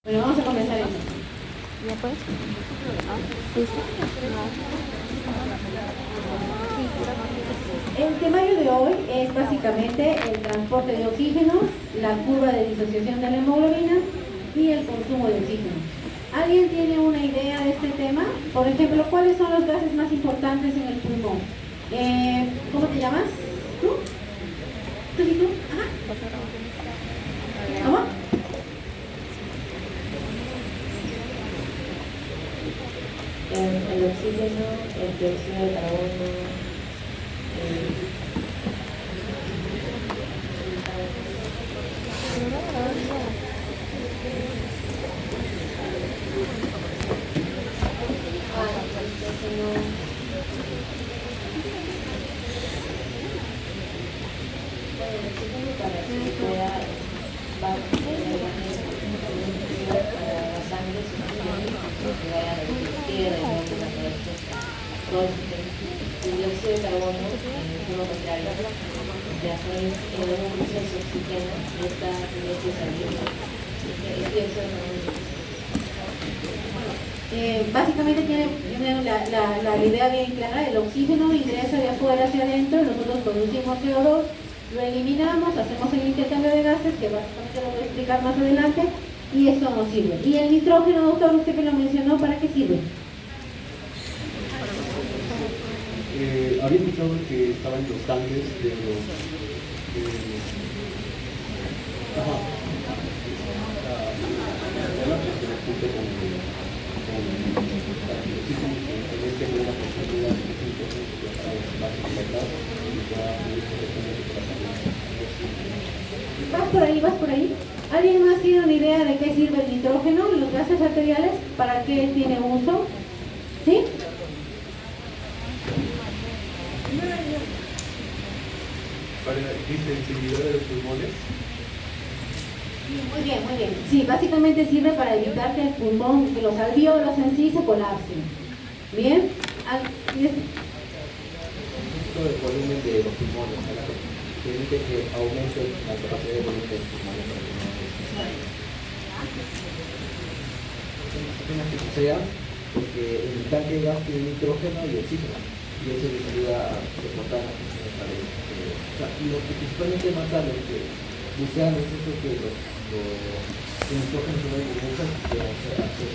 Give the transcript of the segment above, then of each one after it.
Bueno, vamos a comenzar entonces. ¿Ya pues? ¿Listo? El temario de hoy es básicamente el transporte de oxígeno, la curva de disociación de la hemoglobina y el consumo de oxígeno. ¿Alguien tiene una idea de este tema? Por ejemplo, ¿cuáles son los gases más importantes en el pulmón? ¿Cómo te llamas? ¿Tú? ¿Tú y tú? Ajá. ¿Cómo? El oxígeno, el dióxido de carbono, para que pueda para la sangre que vaya a la tierra y no todo el dióxido de carbono es lo contrario, ya sabes, en algún proceso oxígeno está tiene que salir, el dióxido de carbono. Básicamente tiene la idea bien clara. El oxígeno ingresa de afuera hacia adentro, nosotros producimos CO2, lo eliminamos, hacemos el intercambio de gases, que básicamente lo voy a explicar más adelante, y esto nos sirve. Y el nitrógeno, doctor, usted que lo mencionó, ¿para qué sirve? Había escuchado que estaban los tanques de los junto con Vas por ahí. ¿Alguien más tiene una idea de qué sirve el nitrógeno, los gases arteriales? ¿Para qué tiene uso? ¿Sí? para distensibilidad de los pulmones. Muy bien, muy bien. Sí, básicamente sirve para evitar que el pulmón, que los alvéolos en sí se colapsen. ¿Bien? Todo el volumen de los pulmones, permite que aumente la capacidad de volumen de los pulmones para que apenas que suceda, porque en el tanque de gas tiene nitrógeno y oxígeno, y eso les ayuda a soportar las funciones y lo que principalmente mata a los que bucean es eso que los nitrógeno se van a hacer.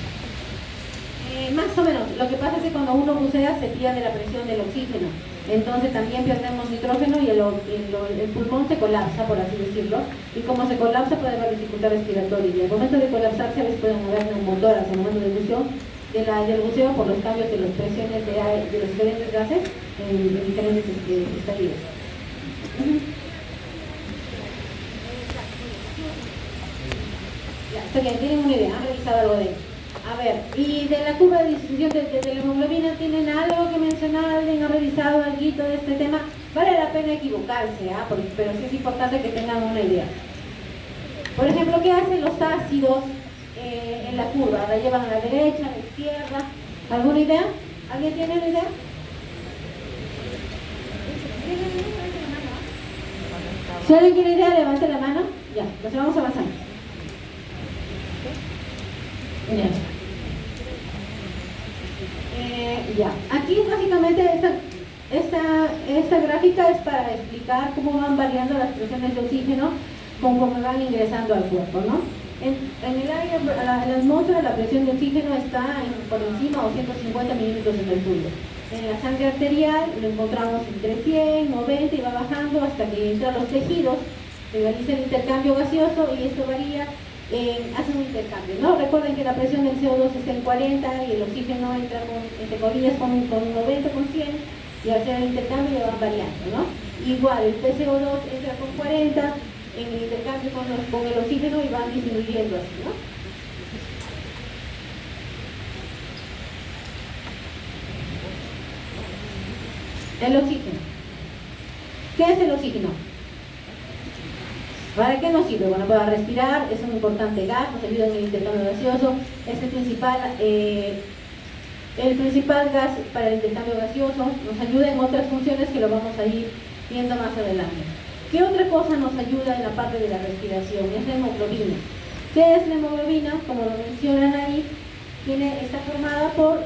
Más o menos, lo que pasa es que cuando uno bucea se pierde la presión del oxígeno, entonces también perdemos nitrógeno y el pulmón se colapsa, por así decirlo, y como se colapsa puede haber dificultad respiratoria, y al momento de colapsarse a veces pueden haber neumotoras al momento del buceo por los cambios de las presiones de los diferentes gases en diferentes estadios. Ya, está bien, tienen una idea, han revisado algo de ello. A ver, y de la curva de distribución de la hemoglobina, ¿tienen algo que mencionar? ¿Alguien ha revisado algo de este tema? Vale la pena equivocarse, pero sí es importante que tengan una idea. Por ejemplo, ¿qué hacen los ácidos en la curva? ¿La llevan a la derecha, a la izquierda? ¿Alguna idea? ¿Alguien tiene una idea? Si alguien tiene idea, levante la mano. Ya, pues vamos avanzando. Bien. Ya, aquí básicamente esta gráfica es para explicar cómo van variando las presiones de oxígeno conforme van ingresando al cuerpo, ¿no? En el aire, en la atmósfera, la presión de oxígeno está por encima o 150 milímetros de mercurio. En la sangre arterial lo encontramos entre 100, 90 y va bajando hasta que entra a los tejidos, se realiza el intercambio gaseoso y esto varía. Hacen un intercambio, ¿no? Recuerden que la presión del CO2 está en 40 y el oxígeno entra entre comillas con 90, con 100 y al hacer el intercambio van variando, ¿no? Igual el PCO2 entra con 40 en el intercambio con el oxígeno y van disminuyendo así, ¿no? El oxígeno. ¿Qué es el oxígeno? ¿Para qué nos sirve? Bueno, para respirar, es un importante gas, nos ayuda en el intercambio gaseoso, es el principal gas para el intercambio gaseoso, nos ayuda en otras funciones que lo vamos a ir viendo más adelante. ¿Qué otra cosa nos ayuda en la parte de la respiración? Es la hemoglobina. ¿Qué es la hemoglobina? Como lo está formada por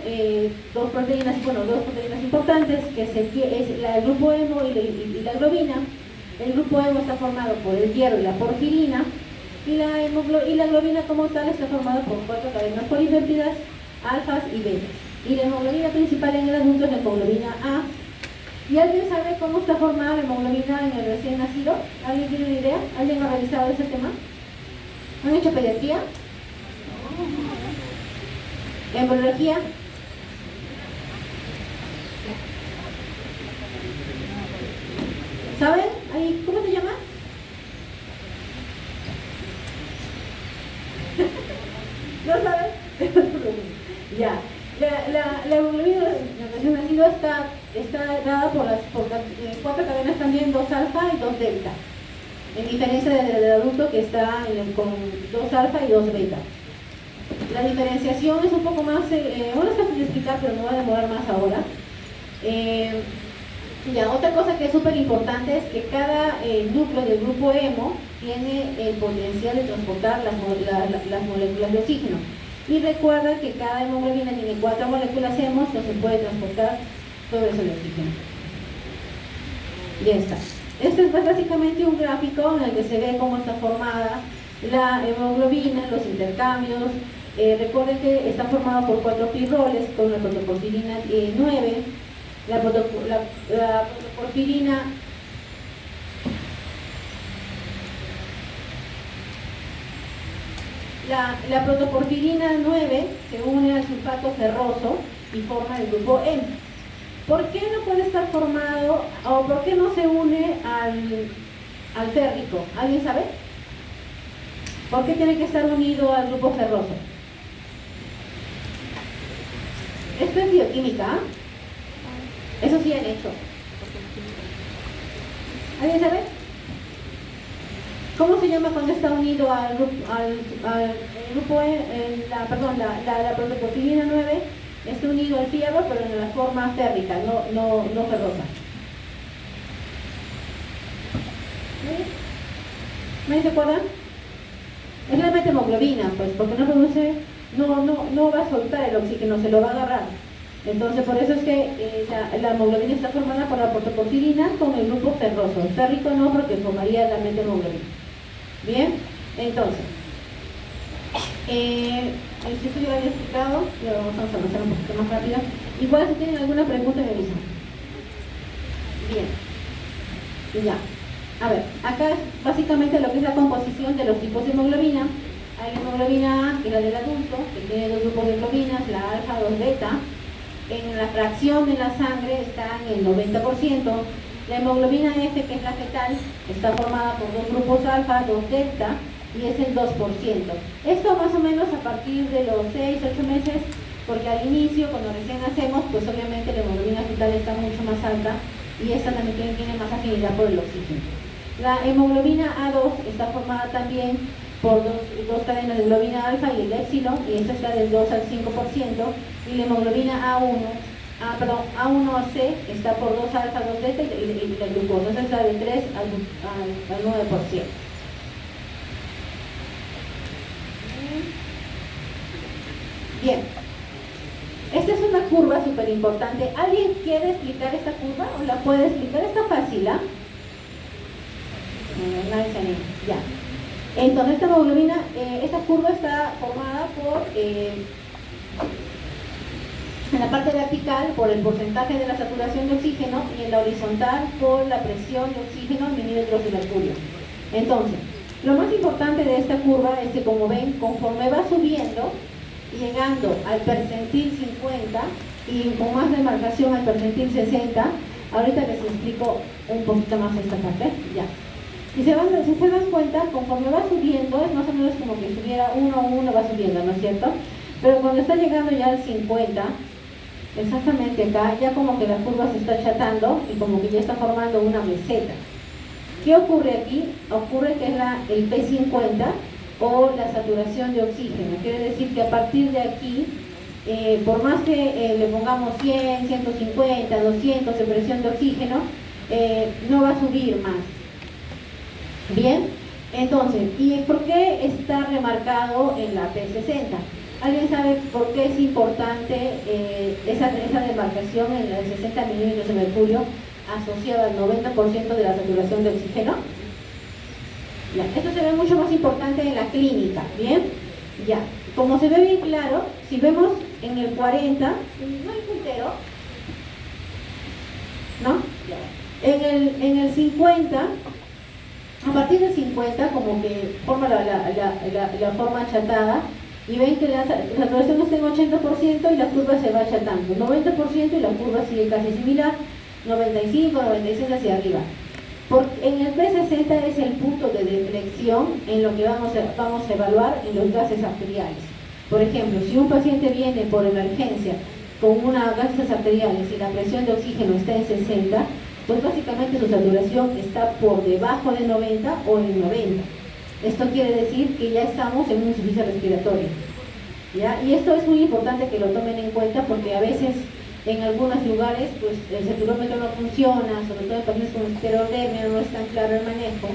dos proteínas importantes, que es el grupo hemo y la globina. El grupo hemo está formado por el hierro y la porfirina, y la globina como tal está formada por 4 cadenas polipéptidas, alfas y betas. Y la hemoglobina principal en el adulto es la hemoglobina A. ¿Y alguien sabe cómo está formada la hemoglobina en el recién nacido? ¿Alguien tiene una idea? ¿Alguien ha realizado ese tema? ¿Han hecho pediatría? ¿Embriología? ¿Saben? ¿Cómo te llamas? ¿No sabes? Ya. La hemoglobina del recién nacido está dada por 4 cadenas también, 2 alfa y 2 delta. En diferencia del adulto que está con 2 alfa y 2 beta. La diferenciación es un poco más, ahora es fácil de explicar, pero me va a demorar más ahora. Otra cosa que es súper importante es que cada núcleo del grupo hemo tiene el potencial de transportar las moléculas de oxígeno. Y recuerda que cada hemoglobina tiene 4 moléculas hemos que se puede transportar sobre el oxígeno. Ya está. Este es básicamente un gráfico en el que se ve cómo está formada la hemoglobina, los intercambios. Recuerden que está formado por 4 pirroles con la protoporfirina 9. La protoporfirina La protoporfirina 9 se une al sulfato ferroso y forma el grupo M. ¿Por qué no puede estar formado o por qué no se une al férrico? ¿Alguien sabe? ¿Por qué tiene que estar unido al grupo ferroso? Esto es bioquímica, ¿eh? Eso sí han hecho. ¿Alguien sabe? ¿Cómo se llama cuando está unido al grupo la protoporfirina 9 está unido al fierro, pero en la forma férrica, no ferrosa? ¿Me se acuerdan? Es la methemoglobina, pues, porque no va a soltar el oxígeno, se lo va a agarrar. Entonces, por eso es que la hemoglobina está formada por la protoporfirina con el grupo ferroso. El férrico no, porque formaría la methemoglobina. Bien, entonces, esto ya lo había explicado, pero vamos a avanzar un poquito más rápido. Igual si tienen alguna pregunta me avisan. Bien, ya. A ver, acá es básicamente lo que es la composición de los tipos de hemoglobina. Hay la hemoglobina A, que es la del adulto, que tiene 2 grupos de globinas, la alfa, 2 beta. En la fracción de la sangre está en el 90%. La hemoglobina F, que es la fetal, está formada por 2 grupos alfa, 2 delta, y es el 2%. Esto más o menos a partir de los 6-8 meses, porque al inicio, cuando recién nacemos, pues obviamente la hemoglobina fetal está mucho más alta, y esta también tiene más afinidad por el oxígeno. La hemoglobina A2 está formada también por dos cadenas de globina alfa y el épsilon, y esta está del 2 al 5%, y la hemoglobina A1C está por 2 alfa, 2 beta y la glucosa, esta está del 3 al 9%. Bien, esta es una curva súper importante. ¿Alguien quiere explicar esta curva o la puede explicar? Está fácil, ¿ah? Nadie se anima. Ya. Entonces esta hemoglobina, esta curva está formada por, en la parte vertical por el porcentaje de la saturación de oxígeno y en la horizontal por la presión de oxígeno en milímetros de mercurio. Entonces, lo más importante de esta curva es que, como ven, conforme va subiendo, llegando al percentil 50 y con más demarcación al percentil 60, ahorita les explico un poquito más esta parte, ya. Si se dan cuenta, conforme va subiendo, es más o menos como que subiera 1 a 1, va subiendo, ¿no es cierto? Pero cuando está llegando ya al 50, exactamente acá, ya como que la curva se está achatando y como que ya está formando una meseta. ¿Qué ocurre aquí? Ocurre que es el P50 o la saturación de oxígeno. Quiere decir que a partir de aquí, por más que le pongamos 100, 150, 200 de presión de oxígeno, no va a subir más. Bien, Entonces, ¿y por qué está remarcado en la P60? ¿Alguien sabe por qué es importante esa demarcación en los 60 milímetros de mercurio asociada al 90% de la saturación de oxígeno? Ya, esto se ve mucho más importante en la clínica, ¿bien? Ya, como se ve bien claro, si vemos en el 40, no hay puntero, ¿no? En el 50, a partir del 50, como que forma la forma achatada, y ven que la saturación está en 80% y la curva se va achatando, 90% y la curva sigue casi similar, 95, 96 hacia arriba. En el P60 es el punto de deflexión en lo que vamos a evaluar en los gases arteriales. Por ejemplo, si un paciente viene por emergencia con unas gases arteriales y la presión de oxígeno está en 60, pues básicamente su saturación está por debajo de 90 o en 90. Esto quiere decir que ya estamos en una insuficiencia respiratoria, ¿ya? Y esto es muy importante que lo tomen en cuenta porque a veces en algunos lugares pues el saturómetro no funciona, sobre todo en pacientes con esclerodermia, no es tan claro el manejo,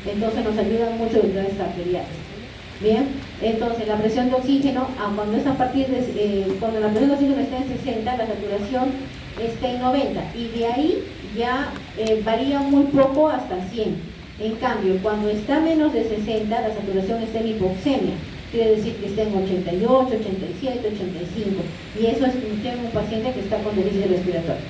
entonces nos ayudan mucho los gases arteriales. Bien, entonces la presión de oxígeno, cuando es a partir de, cuando la presión de oxígeno está en 60, la saturación está en 90 y de ahí ya varía muy poco hasta 100. En cambio, cuando está menos de 60, la saturación está en hipoxemia, quiere decir que está en 88, 87, 85, y eso es que tiene un paciente que está con déficit respiratorio.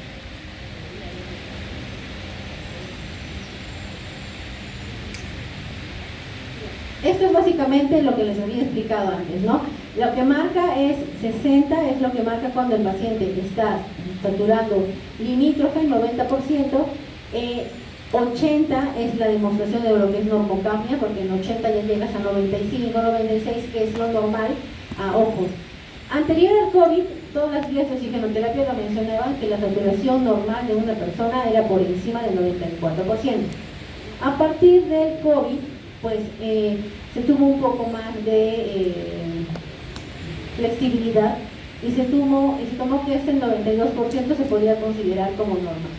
Esto es básicamente lo que les había explicado antes, ¿no? Lo que marca es 60, es lo que marca cuando el paciente está saturando limítrofe, 90%, 80 es la demostración de lo que es normocapnia, porque en 80 ya llegas a 95, 96, que es lo normal a ojos. Anterior al COVID, todas las guías de oxigenoterapia lo mencionaban que la saturación normal de una persona era por encima del 94%. A partir del COVID, pues se tuvo un poco más de flexibilidad y se tomó que este 92% se podía considerar como normal.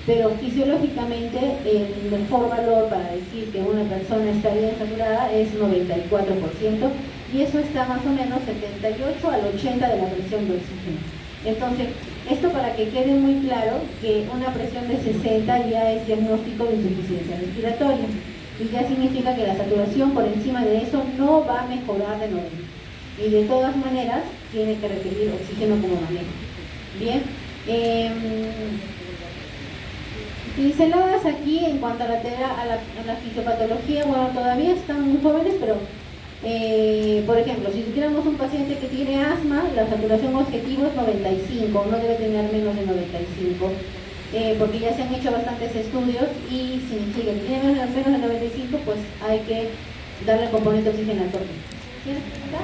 Pero fisiológicamente el mejor valor para decir que una persona está bien saturada es 94%, y eso está más o menos 78 al 80 de la presión de oxígeno. Entonces, esto para que quede muy claro que una presión de 60 ya es diagnóstico de insuficiencia respiratoria, y ya significa que la saturación por encima de eso no va a mejorar de 90, y de todas maneras tiene que requerir oxígeno como manejo. Bien, pinceladas aquí en cuanto a la fisiopatología. Bueno, todavía están muy jóvenes, pero por ejemplo, si tuviéramos un paciente que tiene asma, la saturación objetivo es 95, no debe tener menos de 95, porque ya se han hecho bastantes estudios, y si tiene menos de 95, pues hay que darle el componente oxigenatorio. ¿Quieres preguntar?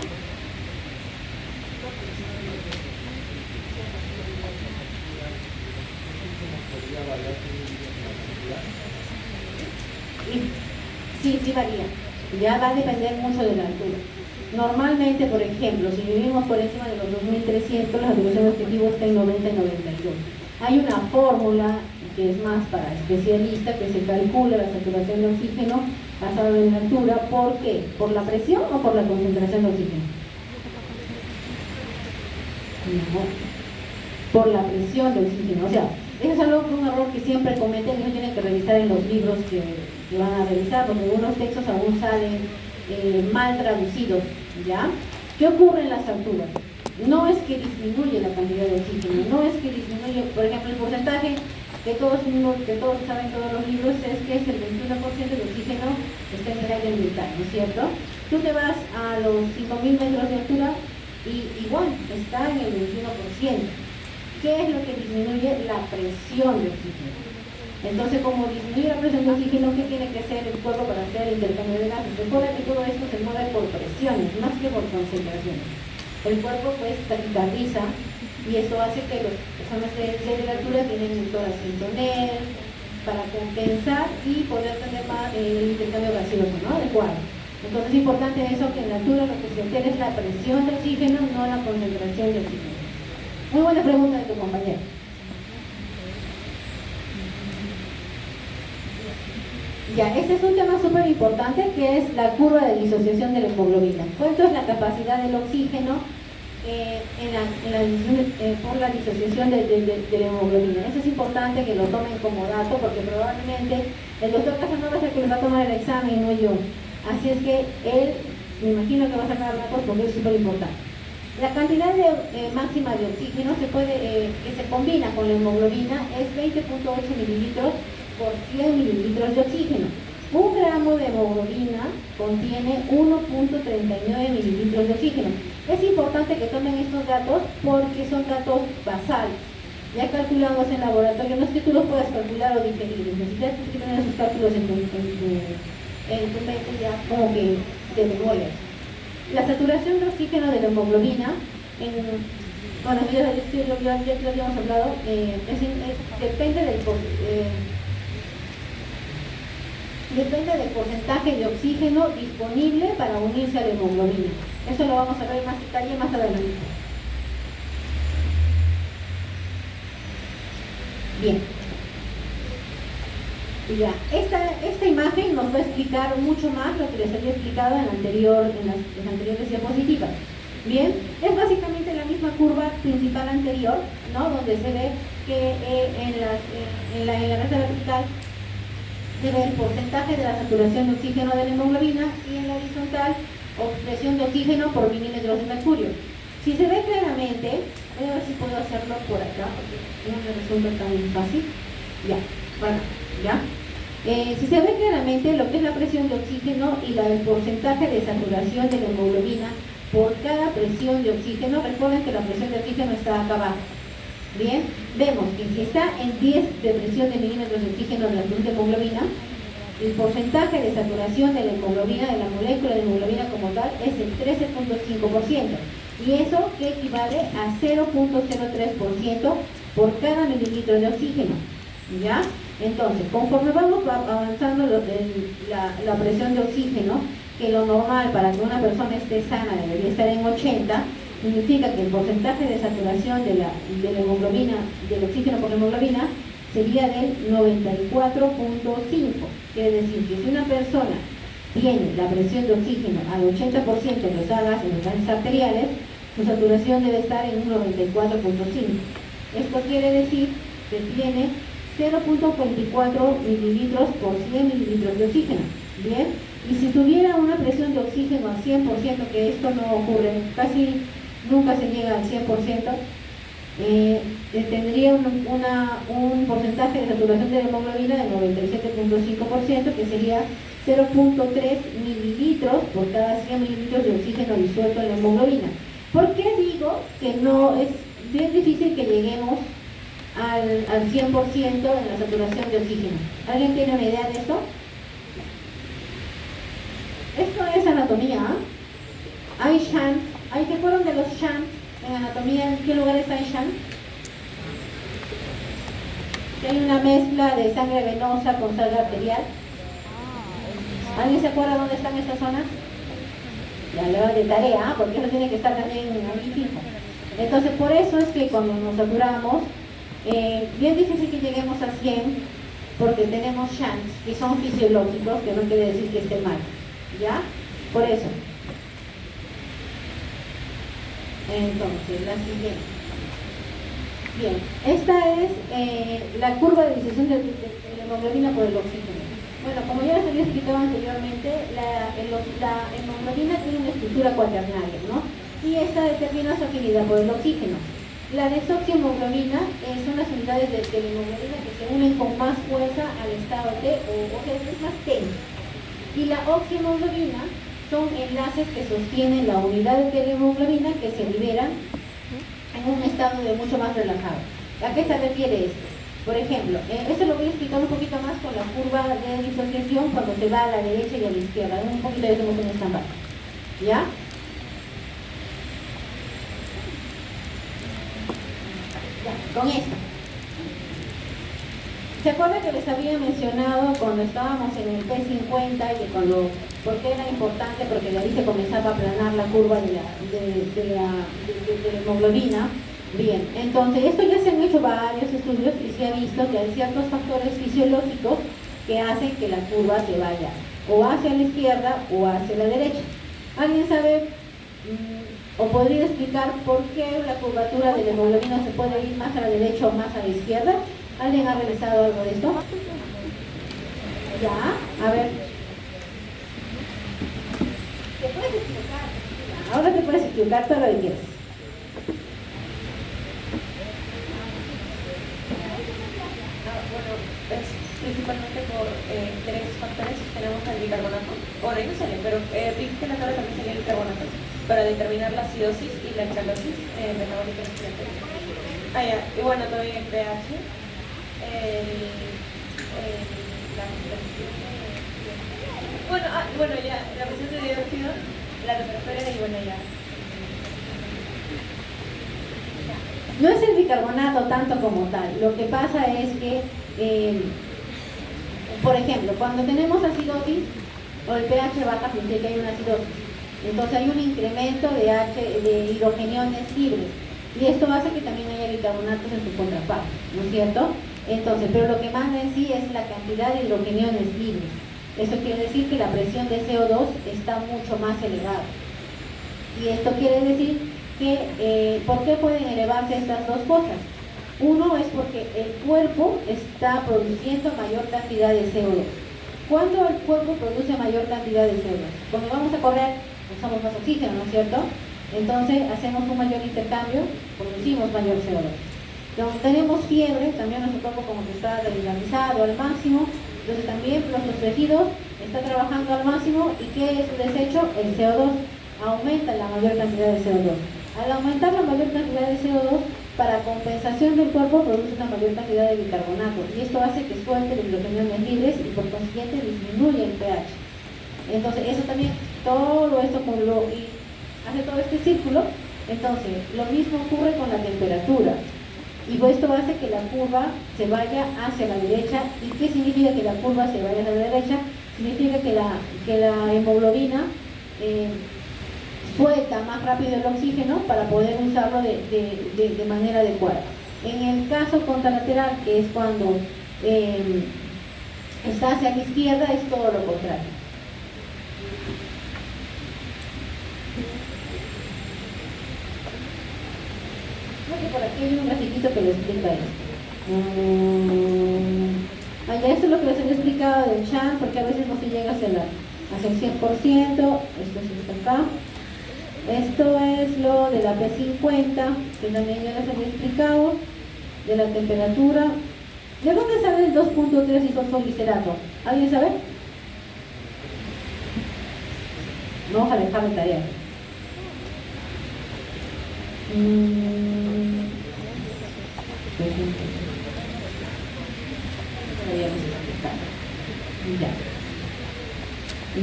Sí varía, ya va a depender mucho de la altura. Normalmente, por ejemplo, si vivimos por encima de los 2300, la saturación objetivo está en 90 y 92. Hay una fórmula que es más para especialistas, que se calcula la saturación de oxígeno basada en la altura. ¿Por qué? ¿Por la presión o por la concentración de oxígeno? No, por la presión de oxígeno. O sea, eso es un error que siempre cometen, y uno tiene que revisar en los libros que van a revisar, porque algunos textos aún salen mal traducidos, ¿ya? ¿Qué ocurre en las alturas? No es que disminuye la cantidad de oxígeno, no es que disminuye, por ejemplo, el porcentaje que todos saben, todos los libros, es que es el 21% de oxígeno está en el aire ambiental, ¿no es cierto? Tú te vas a los 5000 metros de altura y igual está en el 21%. ¿Qué es lo que disminuye? La presión de oxígeno. Entonces, como disminuye la presión de oxígeno, ¿qué tiene que hacer el cuerpo para hacer el intercambio de gases? Recuerda que todo esto se mueve por presiones, más que por concentraciones. El cuerpo pues taquicardiza, y eso hace que las personas de altura tienen un tórax para compensar y poder tener más el intercambio gaseoso, ¿no? Adecuado. Entonces es importante eso, que en la altura lo que se altera es la presión de oxígeno, no la concentración de oxígeno. Muy buena pregunta de tu compañero. Ya, este es un tema súper importante que es la curva de disociación de la hemoglobina. ¿Cuánto es la capacidad del oxígeno por la disociación de la hemoglobina? Eso es importante que lo tomen como dato porque probablemente el doctor Casanova es el que les va a tomar el examen, no yo. Así es que él, me imagino que va a sacar datos porque es súper importante. La cantidad máxima de oxígeno que se combina con la hemoglobina es 20.8 mililitros por 100 mililitros de oxígeno. Un gramo de hemoglobina contiene 1.39 mililitros de oxígeno. Es importante que tomen estos datos porque son datos basales. Ya calculados en laboratorio, no es que tú los puedas calcular o diferir, necesitas que tener esos cálculos en tu mente ya como que de memoria. La saturación de oxígeno de la hemoglobina, bueno, ya lo habíamos hablado, depende del porcentaje de oxígeno disponible para unirse a la hemoglobina. Eso lo vamos a ver más detalle más adelante. Bien. Ya, esta imagen nos va a explicar mucho más lo que les había explicado en las anteriores diapositivas. Bien, es básicamente la misma curva principal anterior, ¿no? Donde se ve que en la recta vertical se ve el porcentaje de la saturación de oxígeno de la hemoglobina y en la horizontal presión de oxígeno por milímetros de mercurio. Si se ve claramente, voy a ver si puedo hacerlo por acá, porque no me resulta tan fácil. Ya, bueno, ya. Si se ve claramente lo que es la presión de oxígeno y el porcentaje de saturación de la hemoglobina por cada presión de oxígeno, recuerden que la presión de oxígeno está acá abajo. Bien, vemos que si está en 10 de presión de milímetros de oxígeno de la presión de hemoglobina, el porcentaje de saturación de la hemoglobina, de la molécula de hemoglobina como tal, es el 13.5%. Y eso que equivale a 0.03% por cada mililitro de oxígeno. ¿Ya? Entonces, conforme vamos avanzando la presión de oxígeno, que lo normal para que una persona esté sana debería estar en 80, significa que el porcentaje de saturación de la hemoglobina, del oxígeno por hemoglobina, sería del 94.5. Quiere decir que si una persona tiene la presión de oxígeno al 80% en los gases, en los gases arteriales, su saturación debe estar en un 94.5. Esto quiere decir que tiene 0.24 mililitros por 100 mililitros de oxígeno. Bien, y si tuviera una presión de oxígeno al 100%, que esto no ocurre, casi nunca se llega al 100%, tendría un porcentaje de saturación de la hemoglobina del 97.5%, que sería 0.3 mililitros por cada 100 mililitros de oxígeno disuelto en la hemoglobina. ¿Por qué digo que no es bien difícil que lleguemos al 100% en la saturación de oxígeno? ¿Alguien tiene una idea de esto? Esto es anatomía. Hay shunt. ¿Te acuerdan de los shunt en anatomía? ¿En qué lugares hay shunt? Que hay una mezcla de sangre venosa con sangre arterial. ¿Alguien se acuerda dónde están estas zonas? Ya le doy de tarea, porque eso tiene que estar también ahí fijo. Entonces, por eso es que cuando nos saturamos, bien difícil que lleguemos a 100, porque tenemos shunts y son fisiológicos, que no quiere decir que esté mal. ¿Ya? Por eso. Entonces, la siguiente. Bien, esta es la curva de disociación de la hemoglobina por el oxígeno. Bueno, como ya les había explicado anteriormente, la hemoglobina tiene una estructura cuaternaria, ¿no? Y esta determina su afinidad por el oxígeno. La desoxihemoglobina son las unidades de la hemoglobina que se unen con más fuerza al estado T, o sea, es más tensa. Y la oxihemoglobina son enlaces que sostienen la unidad de la hemoglobina que se liberan en un estado de mucho más relajado. ¿A qué se refiere esto? Por ejemplo, esto lo voy a explicar un poquito más con la curva de disociación cuando se va a la derecha y a la izquierda. Un poquito de eso en esta parte. ¿Ya? Ya, con esto. ¿Se acuerdan que les había mencionado cuando estábamos en el P50 y que por qué era importante? Porque de ahí se comenzaba a aplanar la curva de la hemoglobina. Bien, entonces esto ya se han hecho varios estudios y se ha visto que hay ciertos factores fisiológicos que hacen que la curva se vaya o hacia la izquierda o hacia la derecha. ¿Alguien sabe o podría explicar por qué la curvatura de la hemoglobina se puede ir más a la derecha o más a la izquierda? ¿Alguien ha realizado algo de esto? ¿Ya? A ver. Te puedes equivocar. Ahora te puedes equivocar todo lo que quieras. Bueno, es principalmente por tres factores. Tenemos el bicarbonato. Bueno, ahí no sale, pero vi que en la tabla también salía el bicarbonato para determinar la acidosis y la alcalosis metabólica respiratoria. Ya. Y bueno, también el pH, bueno, ya, la presión de dióxido, la temperatura y bueno, ya. No es el bicarbonato tanto como tal. Lo que pasa es que, por ejemplo, cuando tenemos acidosis o el pH baja, significa que hay una acidosis. Entonces hay un incremento de hidrogeniones libres. Y esto hace que también haya bicarbonatos en su contraparte, ¿no es cierto? Entonces, pero lo que manda en sí es la cantidad de hidrogeniones libres. Eso quiere decir que la presión de CO2 está mucho más elevada. Y esto quiere decir que, ¿por qué pueden elevarse estas dos cosas? Uno es porque el cuerpo está produciendo mayor cantidad de CO2. ¿Cuándo el cuerpo produce mayor cantidad de CO2? Cuando vamos a correr, usamos más oxígeno, ¿no es cierto? Entonces hacemos un mayor intercambio, producimos mayor CO2. Cuando tenemos fiebre, también nuestro cuerpo como que está revitalizado al máximo, entonces también nuestros tejidos están trabajando al máximo. ¿Y qué es su desecho? El CO2. Aumenta la mayor cantidad de CO2. Al aumentar la mayor cantidad de CO2, para compensación del cuerpo produce una mayor cantidad de bicarbonato y esto hace que suelte los hidrogeniones libres y por consiguiente disminuye el pH. Entonces eso también, todo esto y hace todo este círculo. Entonces lo mismo ocurre con la temperatura y esto hace que la curva se vaya hacia la derecha. ¿Y qué significa que la curva se vaya hacia la derecha? Significa que la hemoglobina suelta más rápido el oxígeno para poder usarlo de manera adecuada. En el caso contralateral, que es cuando está hacia la izquierda, es todo lo contrario. Creo que por aquí hay un grafiquito que lo explica esto. Ya esto es lo que les he explicado del chat, porque a veces no se llega hacia el 100%. Esto es acá. Esto es lo de la P50, que también ya les había explicado, de la temperatura. ¿De dónde sale el 2.3 isofosfoglicerato? ¿Alguien sabe? No, ojalá dejarme tarea.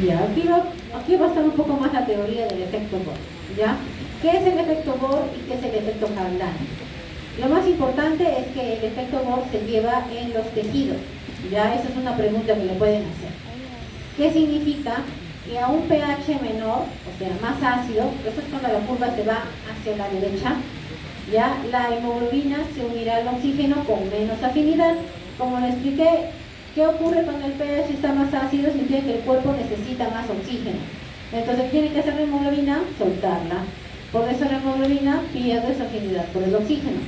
Ya, aquí va a estar un poco más la teoría del efecto Bohr, ¿ya? ¿Qué es el efecto Bohr y qué es el efecto Harlange? Lo más importante es que el efecto Bohr se lleva en los tejidos, ¿ya? Esa es una pregunta que le pueden hacer. ¿Qué significa? Que a un pH menor, o sea, más ácido, eso es cuando la curva se va hacia la derecha, ¿ya? La hemoglobina se unirá al oxígeno con menos afinidad. Como le expliqué, ¿qué ocurre cuando el pH está más ácido? Significa que el cuerpo necesita más oxígeno. Entonces, ¿qué tiene que hacer la hemoglobina? Soltarla. Por eso la hemoglobina pierde su afinidad por el oxígeno.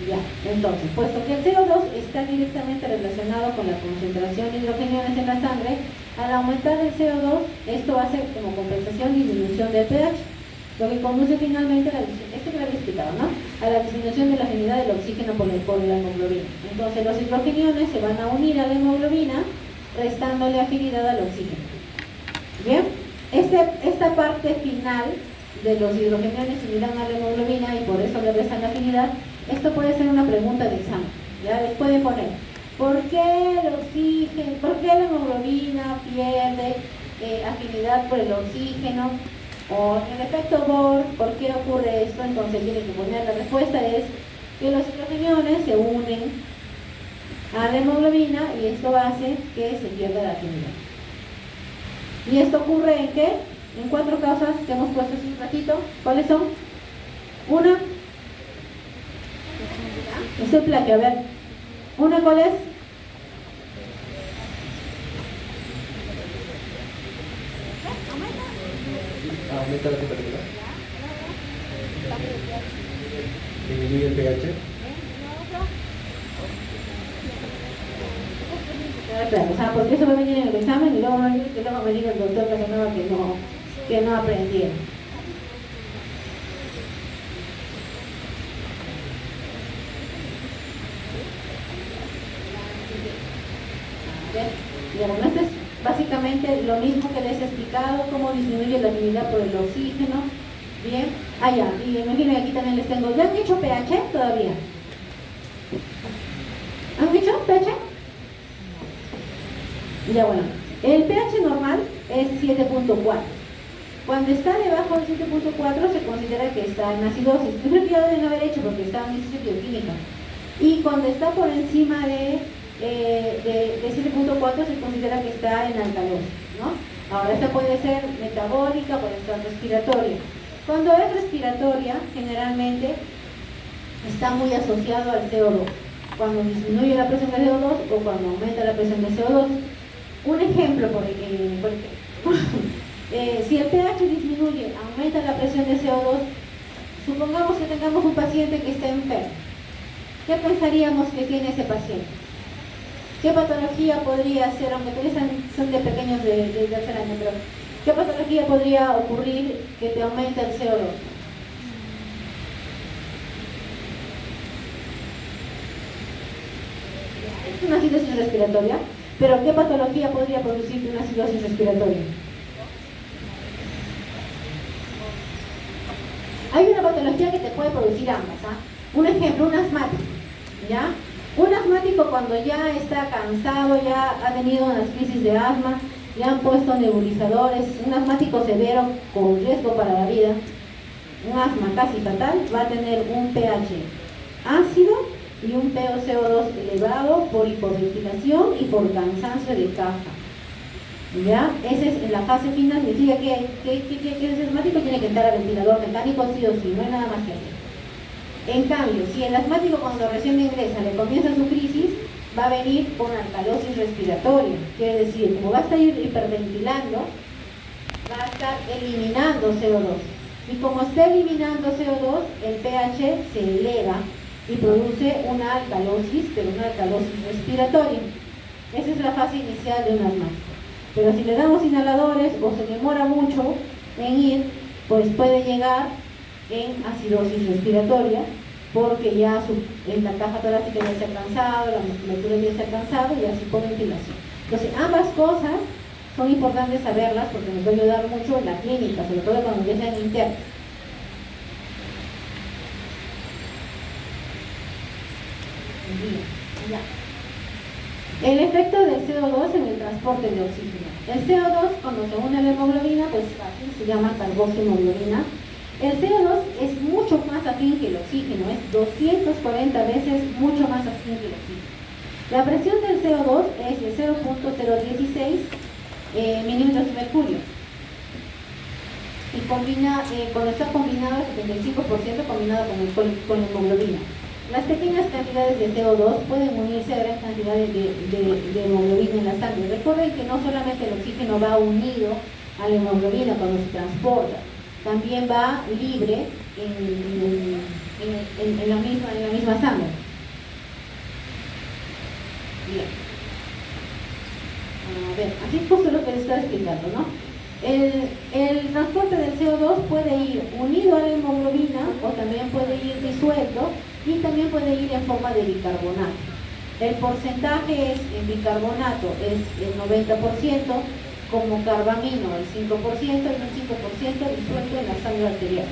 Ya, entonces, puesto que el CO2 está directamente relacionado con la concentración de hidrogeniones en la sangre, al aumentar el CO2, esto hace como compensación disminución del pH, lo que conduce finalmente a esto que lo había explicado, ¿no? A la disminución de la afinidad del oxígeno por la hemoglobina. Entonces los hidrogeniones se van a unir a la hemoglobina, restándole afinidad al oxígeno. Bien, esta parte final de los hidrogeniones se unirán a la hemoglobina y por eso le restan la afinidad. Esto puede ser una pregunta de examen. Ya les pueden poner, ¿por qué el oxígeno, por qué la hemoglobina pierde afinidad por el oxígeno? O en el efecto Bohr, ¿por qué ocurre esto? Entonces tienen que poner, la respuesta es que los hidrogeniones se unen a la hemoglobina y esto hace que se pierda la afinidad. ¿Y esto ocurre en qué? En 4 causas que hemos puesto hace un ratito. ¿Cuáles son? Una, este plagio, a ver. ¿Una cuál es? aumenta la temperatura, disminuye el pH. Claro, o sea, porque eso va a venir en el examen y luego va a venir que luego me diga el doctor Casanova que no aprendieron. Y bueno, esto es básicamente lo mismo que les he explicado, cómo disminuye la afinidad por el oxígeno. Bien, ya, y imaginen aquí también les tengo, ¿ya han hecho pH todavía? ¿Han hecho pH? Ya bueno, el pH normal es 7.4. Cuando está debajo del 7.4 se considera que está en acidosis. Yo creo que ya deben haber hecho porque está en inicio bioquímica. Y cuando está por encima de 7.4 se considera que está en alcalosis, ¿no? Ahora esta puede ser metabólica, puede ser respiratoria. Cuando es respiratoria, generalmente está muy asociado al CO2. Cuando disminuye la presión de CO2 o cuando aumenta la presión de CO2. Un ejemplo, si el pH disminuye, aumenta la presión de CO2, supongamos que tengamos un paciente que está enfermo. ¿Qué pensaríamos que tiene ese paciente? ¿Qué patología podría ser, aunque ustedes son de pequeños de tercer año, pero qué patología podría ocurrir que te aumente el CO2? Es una acidosis respiratoria, pero ¿qué patología podría producirte una acidosis respiratoria? Hay una patología que te puede producir ambas, ¿ah? Un ejemplo, un asmático, ¿ya? Un asmático cuando ya está cansado, ya ha tenido unas crisis de asma, le han puesto nebulizadores, un asmático severo con riesgo para la vida, un asma casi fatal, va a tener un pH ácido y un PaCO2 elevado por hipoventilación y por cansancio de caja. ¿Ya? Esa es en la fase final, significa que ese asmático tiene que entrar a ventilador mecánico sí o sí, no hay nada más que hacer. En cambio, si el asmático cuando recién ingresa le comienza su crisis, va a venir con alcalosis respiratoria, quiere decir, como va a estar hiperventilando, va a estar eliminando CO2. Y como está eliminando CO2, el pH se eleva y produce una alcalosis, pero una alcalosis respiratoria. Esa es la fase inicial de un asmático. Pero si le damos inhaladores o se demora mucho en ir, pues puede llegar en acidosis respiratoria, porque ya la caja torácica ya se ha cansado, la musculatura ya se ha cansado y así con ventilación. Entonces, ambas cosas son importantes saberlas porque nos va a ayudar mucho en la clínica, sobre todo cuando ya sean internas. El efecto del CO2 en el transporte de oxígeno. El CO2 cuando se une a la hemoglobina, pues así se llama carboxiemoglobina. El CO2 es mucho más afín que el oxígeno, es 240 veces mucho más afín que el oxígeno. La presión del CO2 es de 0.016 milímetros de mercurio. Y cuando está combinado, 75% combinado con la hemoglobina. Las pequeñas cantidades de CO2 pueden unirse a gran cantidad de hemoglobina en la sangre. Recuerden que no solamente el oxígeno va unido a la hemoglobina cuando se transporta, también va libre en la misma sangre. Bien. A ver, así justo lo que les estaba explicando, ¿no? El transporte del CO2 puede ir unido a la hemoglobina o también puede ir disuelto y también puede ir en forma de bicarbonato. El porcentaje en bicarbonato es el 90%, como carbamino el 5% y un 5% disuelto en la sangre arterial.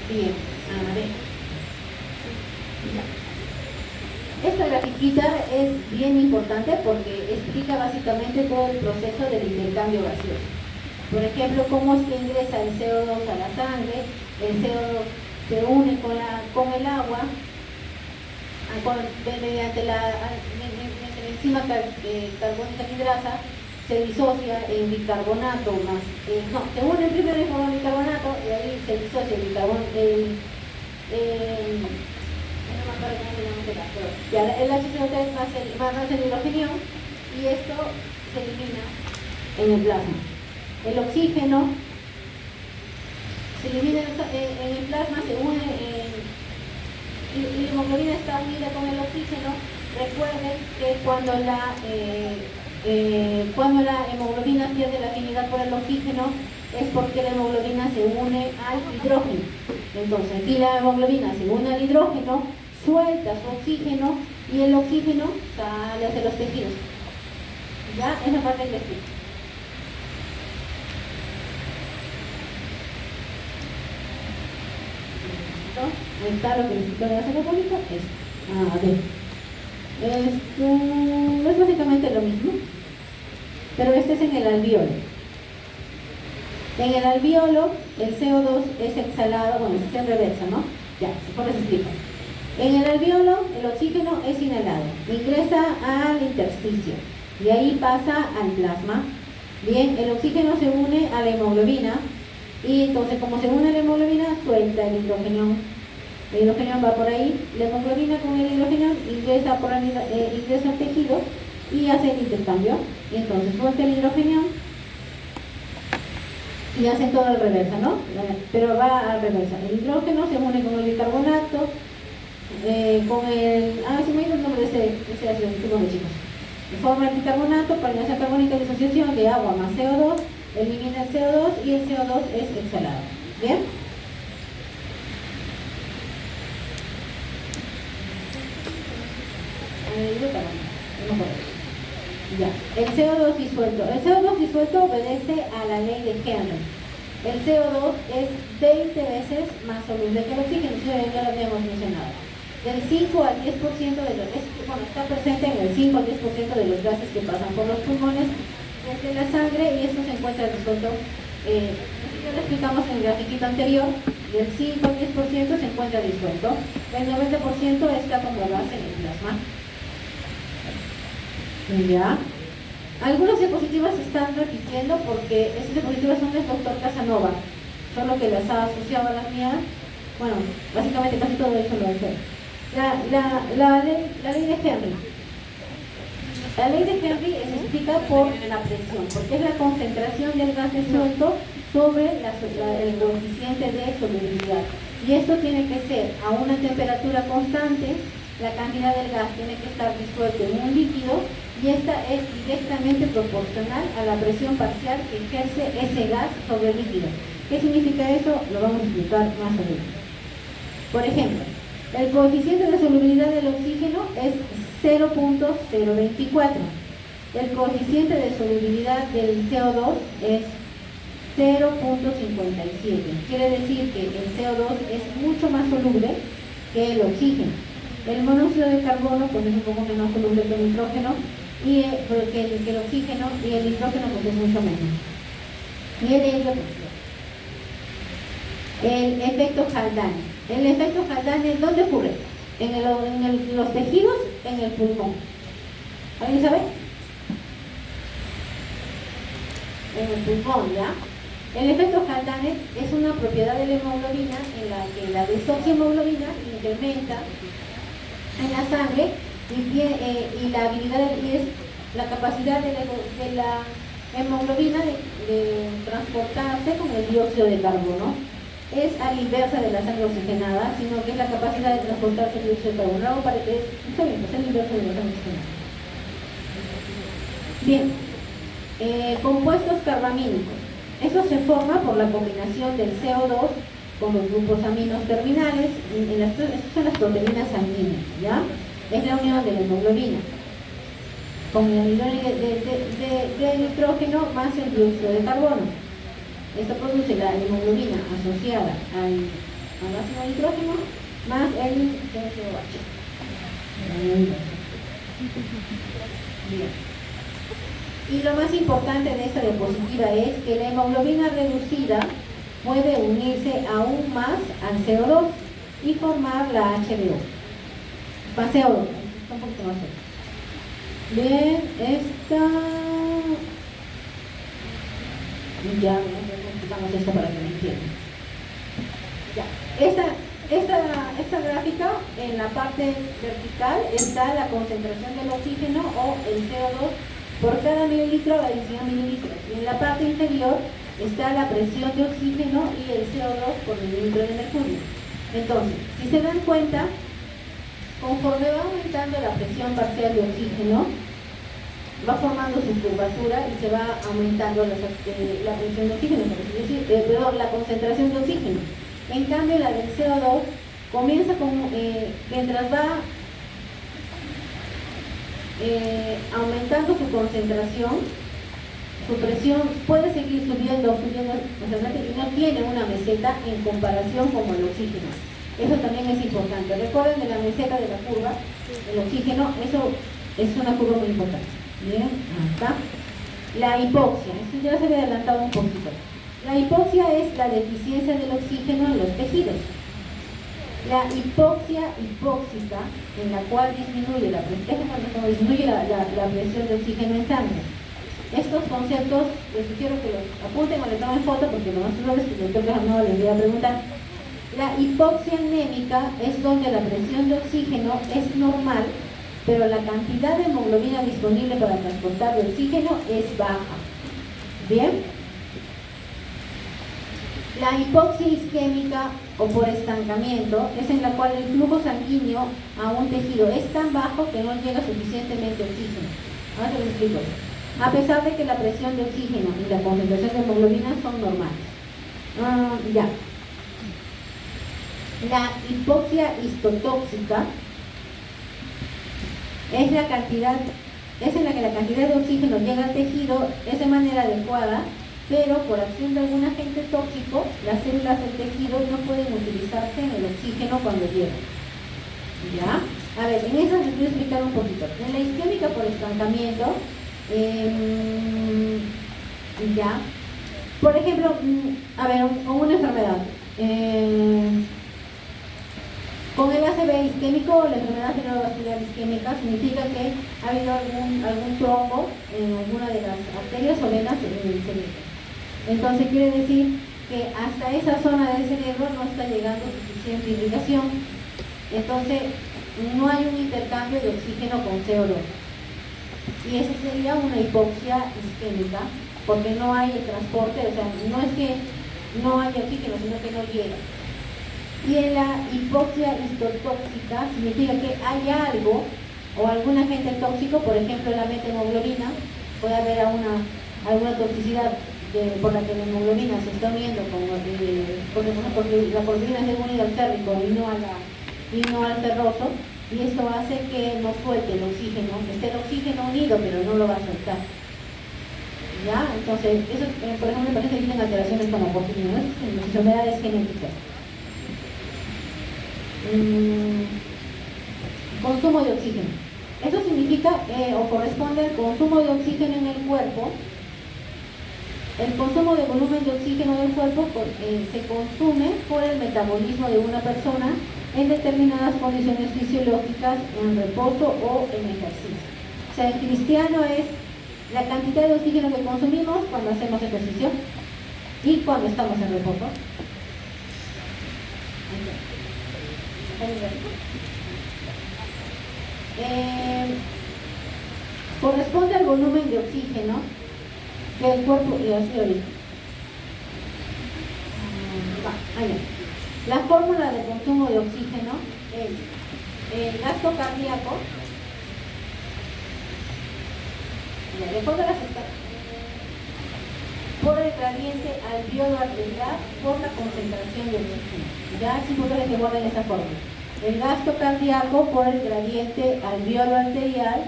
Bien, a ver. Esta grafiquita es bien importante porque explica básicamente todo el proceso del intercambio gaseoso. Por ejemplo, cómo es que ingresa el CO2 a la sangre, el CO2 se une con el agua, mediante la enzima carbónica hidrasa, se disocia el bicarbonato más, se une primero en forma de bicarbonato y ahí se disocia el bicarbonato, el HCO3 más el hidrogenión y esto se elimina en el plasma. El oxígeno se elimina en el plasma, se une y la hemoglobina está unida con el oxígeno. Recuerden que cuando la hemoglobina pierde la afinidad por el oxígeno es porque la hemoglobina se une al hidrógeno. Entonces aquí la hemoglobina se une al hidrógeno, suelta su oxígeno y el oxígeno sale hacia los tejidos. ¿Ya? Esa parte que explico. Ahí está lo que les explico de la metabólica. A ver. Esto es básicamente lo mismo, pero este es en el alveolo. En el alveolo, el CO2 es exhalado, bueno, es en reversa, ¿no? Ya, por eso explico. En el alveolo, el oxígeno es inhalado, ingresa al intersticio y ahí pasa al plasma. Bien, el oxígeno se une a la hemoglobina y entonces, como se une a la hemoglobina, suelta el hidrógeno. El hidrógeno va por ahí, la hemoglobina con el hidrógeno ingresa al tejido y hace el intercambio. Y entonces suelta el hidrógeno y hacen todo al reversa, ¿no? Pero va al reversa. El hidrógeno se une con el bicarbonato, con el... se me ha ido el nombre de ese ácido, disculpen chicos. Forma el bicarbonato, paralización carbónica, disociación de agua más CO2, elimina el CO2 y el CO2 es exhalado. ¿Bien? Ya. El CO2 disuelto. El CO2 disuelto obedece a la ley de Henry. El CO2 es 20 veces más soluble que el oxígeno, ya lo habíamos mencionado. Del 5 al 10% de los está presente en el 5 al 10% de los gases que pasan por los pulmones desde la sangre y esto se encuentra disuelto. Ya lo explicamos en el grafiquito anterior. Del 5 al 10% se encuentra disuelto. El 90% está como base en el plasma. ¿Ya? Algunas diapositivas se están repitiendo porque esas diapositivas son del doctor Casanova, solo que las ha asociado a las mías. Bueno, básicamente casi todo eso lo hace. La ley de Henry. La ley de Henry se explica por la presión, porque es la concentración del gas disuelto sobre el coeficiente de solubilidad. Y esto tiene que ser a una temperatura constante, la cantidad del gas tiene que estar disuelto en un líquido y esta es directamente proporcional a la presión parcial que ejerce ese gas sobre el líquido. ¿Qué significa eso? Lo vamos a explicar más adelante. Por ejemplo, el coeficiente de solubilidad del oxígeno es 0.024. El coeficiente de solubilidad del CO2 es 0.57. Quiere decir que el CO2 es mucho más soluble que el oxígeno. El monóxido de carbono pues es un poco menos soluble que el nitrógeno y que el oxígeno, y el nitrógeno pues es mucho menos. Y el helio pues, el efecto Haldane. El efecto Haldane, ¿dónde ocurre? En los tejidos, en el pulmón. ¿Alguien sabe? En el pulmón, ¿ya? El efecto Haldane es una propiedad de la hemoglobina en la que la desoxihemoglobina incrementa en la sangre y la habilidad y es la capacidad de la hemoglobina de transportarse con el dióxido de carbono. Es a la inversa de la sangre oxigenada, sino que es la capacidad de transportarse el dióxido de carbono. Luego para que está bien, pues es el inverso de la sangre oxigenada. Bien, compuestos carbamínicos. Eso se forma por la combinación del CO2 con los grupos aminos terminales. Estas son las proteínas sanguíneas, ¿ya? Es la unión de la hemoglobina con el de nitrógeno más el dióxido de carbono. Esto produce la hemoglobina asociada al ácido nitrógeno más el COH. Bien. Y lo más importante de esta diapositiva es que la hemoglobina reducida puede unirse aún más al CO2 y formar la HBO. Paseo, está un poquito más cerca. Bien, esta... Ya, explicamos esto para que me entiendan. Ya, esta gráfica, en la parte vertical está la concentración del oxígeno o el CO2 Por cada mililitro va 19 mililitros. Y en la parte inferior está la presión de oxígeno y el CO2 por mililitro de mercurio. Entonces, si se dan cuenta, conforme va aumentando la presión parcial de oxígeno, va formando su curvatura y se va aumentando la presión de oxígeno, es decir, la concentración de oxígeno. En cambio, la del CO2 comienza mientras va aumentando su concentración, su presión puede seguir subiendo, y no tiene una meseta en comparación con el oxígeno. Eso también es importante. Recuerden de la meseta de la curva, el oxígeno, eso es una curva muy importante. Bien, acá. La hipoxia, esto ya se había adelantado un poquito. La hipoxia es la deficiencia del oxígeno en los tejidos. La hipoxia hipóxica, en la cual disminuye la presión de oxígeno en sangre. Estos conceptos les sugiero que los apunten o les tomen foto porque lo más probable es que el doctor no les voy a preguntar. La hipoxia anémica es donde la presión de oxígeno es normal, pero la cantidad de hemoglobina disponible para transportar el oxígeno es baja. ¿Bien? La hipoxia isquémica o por estancamiento es en la cual el flujo sanguíneo a un tejido es tan bajo que no llega suficientemente oxígeno. Ahora se lo explico. A pesar de que la presión de oxígeno y la concentración de hemoglobina son normales. Ya. La hipoxia histotóxica es en la que la cantidad de oxígeno llega al tejido es de manera adecuada, pero por acción de algún agente tóxico, las células del tejido no pueden utilizarse en el oxígeno cuando llega. ¿Ya? A ver, en esa les voy a explicar un poquito. En la isquémica por estancamiento, ya. Por ejemplo, a ver, una enfermedad. Con el ACV isquémico, la enfermedad cerebrovascular isquémica, significa que ha habido algún trombo en alguna de las arterias o venas en el cerebro. Entonces quiere decir que hasta esa zona del cerebro no está llegando suficiente irrigación. Entonces no hay un intercambio de oxígeno con CO2. Y eso sería una hipoxia isquémica, porque no hay el transporte, o sea, no es que no haya oxígeno, sino que no llega. Y en la hipoxia histotóxica significa que hay algo o algún agente tóxico, por ejemplo la metahemoglobina, puede haber alguna toxicidad por la que la hemoglobina se está uniendo porque la hemoglobina es unida al férrico y no al ferroso, y esto hace que no suelte el oxígeno, esté el oxígeno unido pero no lo va a soltar. ¿Ya? Entonces, eso, por ejemplo, me parece que tienen alteraciones como porfirinas, en las enfermedades genéticas. Consumo de oxígeno. Eso significa o corresponde al consumo de oxígeno en el cuerpo. El consumo de volumen de oxígeno del cuerpo se consume por el metabolismo de una persona en determinadas condiciones fisiológicas, en reposo o en ejercicio. O sea, el cristiano es la cantidad de oxígeno que consumimos cuando hacemos ejercicio y cuando estamos en reposo. Corresponde al volumen de oxígeno que el cuerpo la fórmula de consumo de oxígeno es el gasto cardíaco, por el gradiente alveolo arterial por la concentración de oxígeno. Ya es importante que guarden esta fórmula. El gasto cardíaco por el gradiente alveolo arterial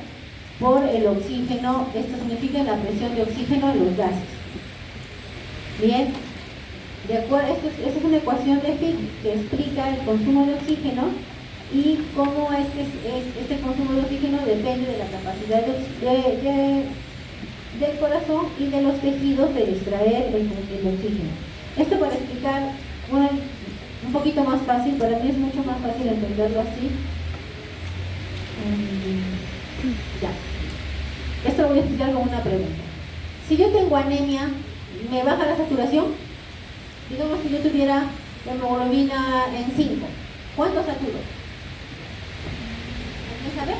por el oxígeno, esto significa la presión de oxígeno en los gases. Bien, de acuerdo, esta es una ecuación de Fick que explica el consumo de oxígeno y cómo es que este consumo de oxígeno depende de la capacidad del corazón y de los tejidos de extraer el oxígeno. Esto para explicar un poquito más fácil, para mí es mucho más fácil entenderlo así. Ya. Esto lo voy a explicar con una pregunta. Si yo tengo anemia, ¿me baja la saturación? Digamos que yo tuviera hemoglobina en 5. ¿Cuánto saturo? ¿Alguien sabe?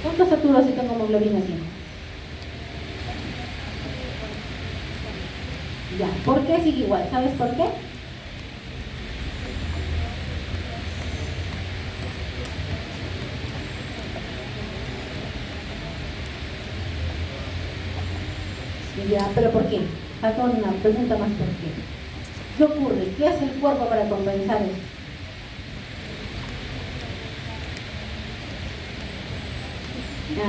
¿Cuántos saturos si tengo hemoglobina 5? Ya, ¿por qué sigue igual? ¿Sabes por qué? Ya, ¿pero por qué? Falta una pregunta más, ¿por qué? ¿Qué ocurre? ¿Qué hace el cuerpo para compensar esto?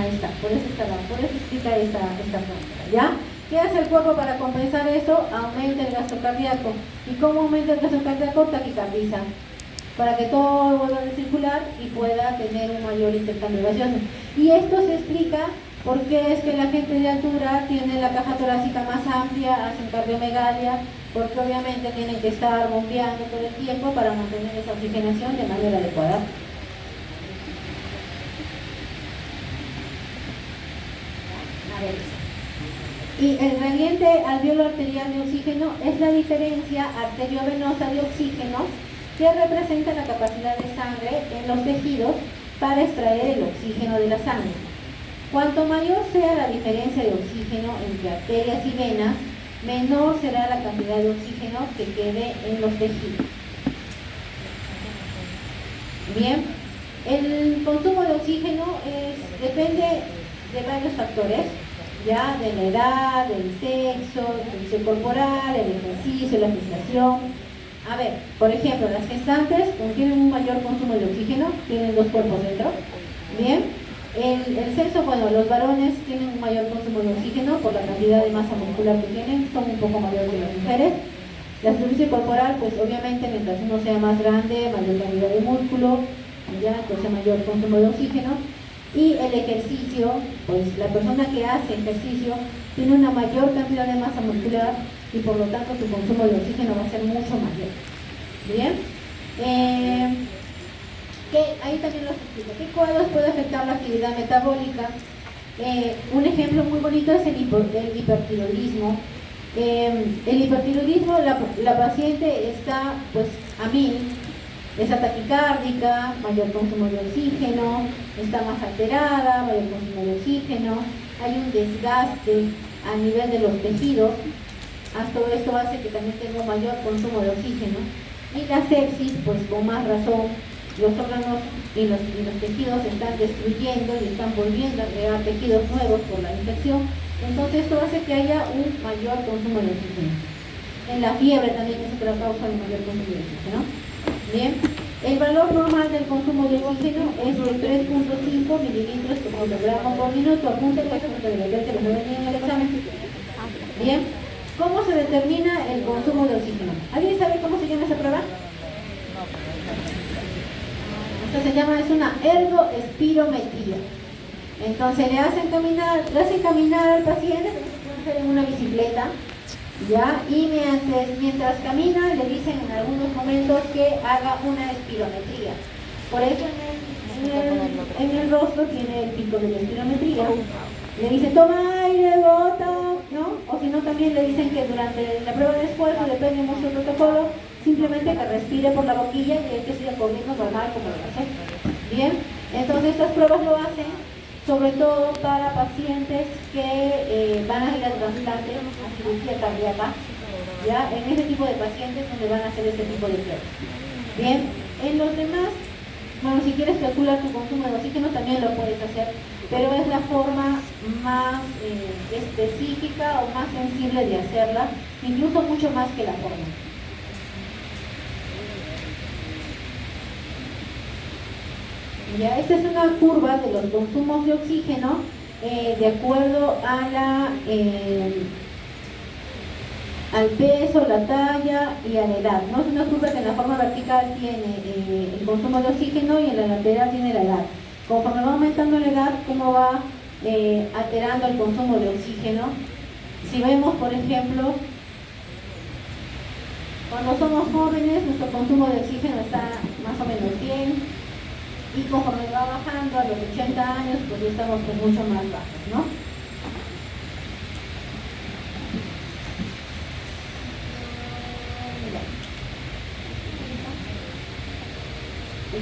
Ahí está, por eso explica esta fórmula, ¿ya? ¿Qué hace el cuerpo para compensar eso? Aumenta el gasto cardíaco. ¿Y cómo aumenta el gasto cardíaco? Taquicardiza. Para que todo vuelva a circular y pueda tener un mayor intercambio gaseoso. Y esto se explica por qué es que la gente de altura tiene la caja torácica más amplia, hacen cardiomegalia, porque obviamente tienen que estar bombeando todo el tiempo para mantener esa oxigenación de manera adecuada. Y el gradiente alveolo arterial de oxígeno es la diferencia arteriovenosa de oxígeno que representa la capacidad de sangre en los tejidos para extraer el oxígeno de la sangre. Cuanto mayor sea la diferencia de oxígeno entre arterias y venas, menor será la cantidad de oxígeno que quede en los tejidos. Bien, el consumo de oxígeno depende de varios factores, ya de la edad, del sexo, el peso corporal, el ejercicio, la gestación. A ver, por ejemplo, las gestantes tienen un mayor consumo de oxígeno, tienen 2 cuerpos dentro. Bien, el sexo, bueno, los varones tienen un mayor consumo de oxígeno por la cantidad de masa muscular que tienen, son un poco mayores que las mujeres. La superficie corporal, pues obviamente mientras uno sea más grande, mayor cantidad de músculo, ya, entonces mayor consumo de oxígeno. Y el ejercicio, pues la persona que hace ejercicio tiene una mayor cantidad de masa muscular y por lo tanto su consumo de oxígeno va a ser mucho mayor. Bien, ahí también lo explico. ¿Qué cuadros puede afectar la actividad metabólica? Un ejemplo muy bonito es el hipertiroidismo. El hipertiroidismo, la paciente está pues a 1000, está taquicárdica, mayor consumo de oxígeno, está más alterada, mayor consumo de oxígeno, hay un desgaste a nivel de los tejidos, todo esto hace que también tenga un mayor consumo de oxígeno, y la sepsis, pues con más razón, los órganos y los tejidos se están destruyendo y están volviendo a crear tejidos nuevos por la infección, entonces esto hace que haya un mayor consumo de oxígeno. En la fiebre también es otra causa de mayor consumo de oxígeno. Bien, el valor normal del consumo de oxígeno es de 3.5 mililitros por kilogramo por minuto. Apúntale porque de repente lo ven en el examen. Bien, ¿cómo se determina el consumo de oxígeno? ¿Alguien sabe cómo se llama esa prueba? Esto se llama, es una ergoespirometría. Entonces le hacen caminar al paciente, puede ser en una bicicleta, ¿ya? Y mientras camina le dicen en algunos momentos que haga una espirometría. Por eso en el rostro tiene el pico de la espirometría. Le dice toma aire, bota, ¿no? O si no también le dicen que durante la prueba de esfuerzo, depende mucho del protocolo, simplemente que respire por la boquilla y él que siga corriendo normal como lo hace. Bien, entonces estas pruebas lo hacen sobre todo para pacientes que van a ir al trasplante, a cirugía cardíaca, ¿ya? En ese tipo de pacientes donde van a hacer este tipo de pruebas. Bien, en los demás, bueno, si quieres calcular tu consumo de oxígeno también lo puedes hacer, pero es la forma más específica o más sensible de hacerla, incluso mucho más que la forma. Ya, esta es una curva de los consumos de oxígeno de acuerdo a al peso, la talla y a la edad, ¿no? Es una curva que en la forma vertical tiene el consumo de oxígeno y en la lateral tiene la edad. Conforme va aumentando la edad, cómo va alterando el consumo de oxígeno. Si vemos, por ejemplo, cuando somos jóvenes, nuestro consumo de oxígeno está más o menos bien. Y conforme va bajando a los 80 años, pues ya estamos pues mucho más bajos, ¿no?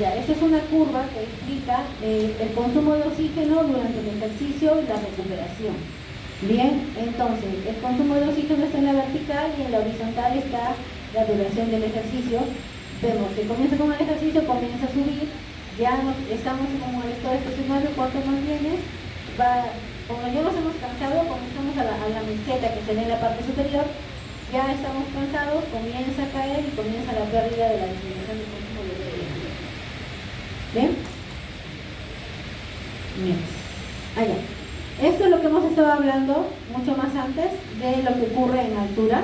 Ya, esta es una curva que explica el consumo de oxígeno durante el ejercicio y la recuperación. Bien, entonces, el consumo de oxígeno está en la vertical y en la horizontal está la duración del ejercicio. Vemos que comienza con el ejercicio, comienza a subir, ya estamos como en el estado estacionario, ¿cuánto más vienes? Cuando ya nos hemos cansado, comenzamos a la meseta que se ve en la parte superior, ya estamos cansados, comienza a caer y comienza la pérdida de la disminución del consumo de oxígeno. ¿Bien? Allá. Esto es lo que hemos estado hablando mucho más antes de lo que ocurre en altura.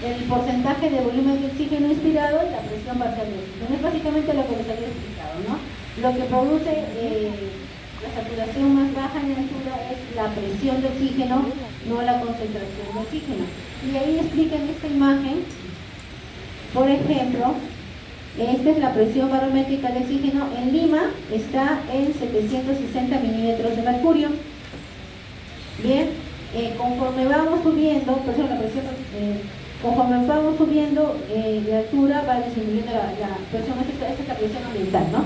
El porcentaje de volumen de oxígeno inspirado y la presión parcial de oxígeno. Es básicamente lo que les había explicado, ¿no? Lo que produce la saturación más baja en altura es la presión de oxígeno, no la concentración de oxígeno. Y ahí explican esta imagen, por ejemplo, esta es la presión barométrica de oxígeno. En Lima está en 760 milímetros de mercurio. Bien, conforme vamos subiendo, conforme vamos subiendo de altura, va disminuyendo la presión. Esta es la presión ambiental, ¿no?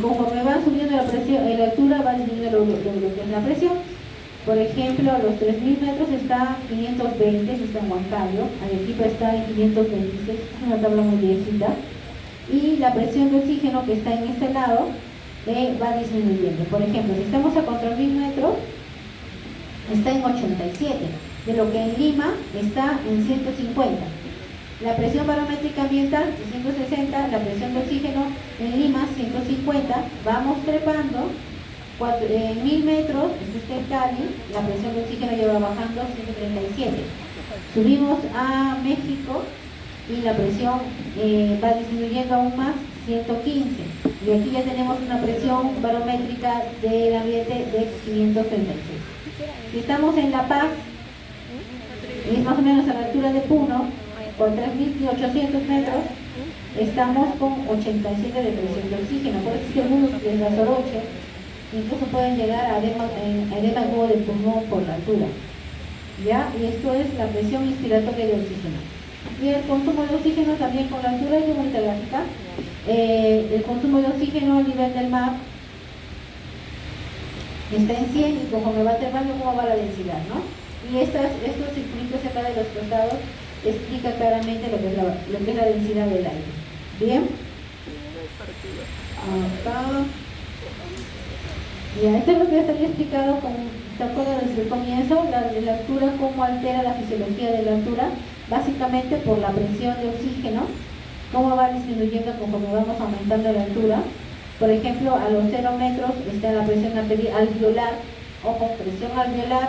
Conforme va subiendo la altura, va disminuyendo lo que es la presión. Por ejemplo, a los 3.000 metros está 520, eso está en Huancayo. Arequipa está en 526, es una tabla muy viejita. Y la presión de oxígeno que está en este lado va disminuyendo. Por ejemplo, si estamos a 4.000 metros, está en 87, de lo que en Lima está en 150. La presión barométrica ambiental, 160, la presión de oxígeno en Lima, 150. Vamos trepando, en 1.000 metros, esto está en Cali, la presión de oxígeno ya va bajando a 137. Subimos a México y la presión va disminuyendo aún más, 115. Y aquí ya tenemos una presión barométrica del ambiente de 536. Si estamos en La Paz, es más o menos a la altura de Puno, con 3.800 metros, estamos con 87 de presión de oxígeno. Por eso es que algunos de la Soroche incluso pueden llegar a edema agudo del pulmón por la altura. ¿Ya? Y esto es la presión inspiratoria de oxígeno. Y el consumo de oxígeno también con la altura es bonita gráfica. El consumo de oxígeno a nivel del mar está en 100 y conforme va trepando, cómo va la densidad, ¿no? Y estos circulitos acá de los costados explica claramente lo que es la densidad del aire. Bien. Acá. Ya, esto es lo que ya se había explicado, ¿te acuerdas desde el comienzo? La altura, cómo altera la fisiología de la altura, básicamente por la presión de oxígeno, cómo va disminuyendo conforme vamos aumentando la altura. Por ejemplo, a los 0 metros está la presión alveolar, ojo, presión alveolar,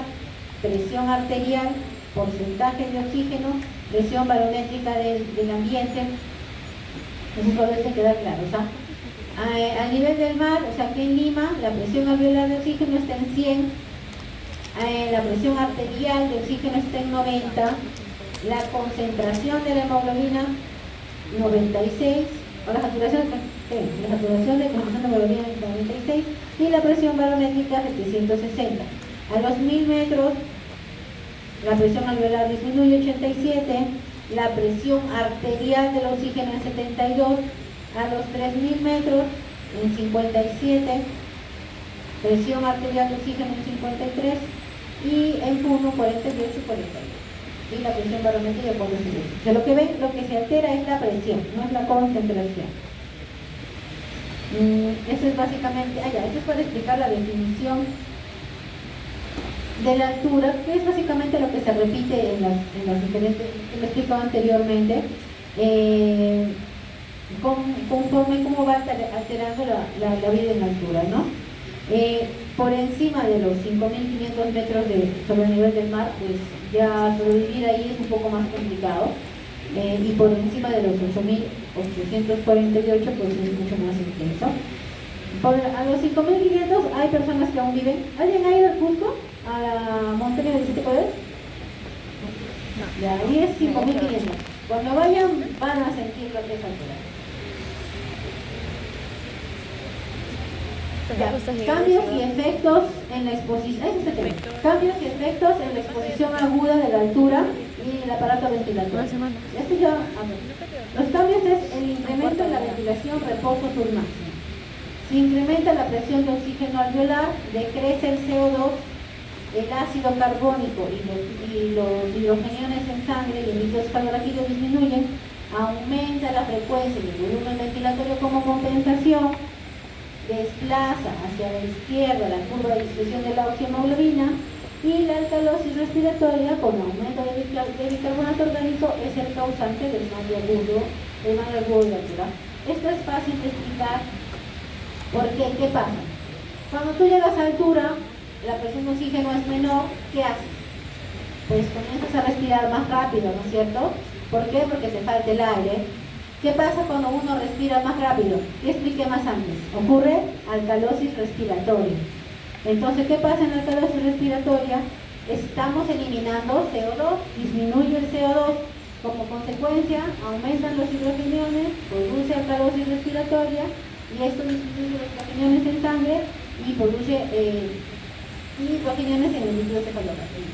presión arterial, porcentaje de oxígeno, presión barométrica del ambiente. Eso puede quedar claro, ¿sabes? A nivel del mar, o sea, aquí en Lima, la presión alveolar de oxígeno está en 100, la presión arterial de oxígeno está en 90, la concentración de la hemoglobina 96, o la saturación de hemoglobina es 96, y la presión barométrica 760. A los 1.000 metros, la presión alveolar disminuye 87, la presión arterial del oxígeno en 72, a los 3.000 metros en 57, presión arterial de oxígeno en 53 y en Puno 48 y 42. Y la presión barométrica por decidir. De lo que ven, lo que se altera es la presión, no es la concentración. Eso es básicamente, esto es para explicar la definición de la altura, que es básicamente lo que se repite en las diferentes, que lo explicado anteriormente. Conforme cómo va alterando la vida en altura, ¿no? Por encima de los 5.500 metros sobre el nivel del mar, pues ya sobrevivir ahí es un poco más complicado, y por encima de los 8.848 pues es mucho más intenso. A los 5.500 hay personas que aún viven. ¿Alguien ha ido al Cusco? ¿A la montaña de 7 poderes? No. Ya, ahí es 5.500. Cuando vayan van a sentir lo que es altura. Cambios y efectos en la exposición. Cambios y efectos en la exposición aguda de la altura y el aparato ventilatorio. Una semana. Esto ya, a ver. Los cambios es el incremento en la ventilación, reposo máximo. Se incrementa la presión de oxígeno alveolar, decrece el CO2, el ácido carbónico y los hidrogeniones en sangre y el líquido escalorrápido disminuyen, aumenta la frecuencia y el volumen ventilatorio como compensación, desplaza hacia la izquierda la curva de distribución de la oxihemoglobina y la alcalosis respiratoria con aumento de bicarbonato orgánico es el causante del mal agudo de altura. Esto es fácil de explicar porque, ¿qué pasa? Cuando tú llegas a altura, la presión de oxígeno es menor, ¿qué haces? Pues comienzas a respirar más rápido, ¿no es cierto? ¿Por qué? Porque te falta el aire. ¿Qué pasa cuando uno respira más rápido? ¿Qué expliqué más antes? Ocurre alcalosis respiratoria. Entonces, ¿qué pasa en la alcalosis respiratoria? Estamos eliminando CO2, disminuye el CO2, como consecuencia aumentan los hidrogeniones, produce alcalosis respiratoria y esto disminuye los hidrogeniones en sangre y produce hidrogeniones en el líquido cefalorrápido.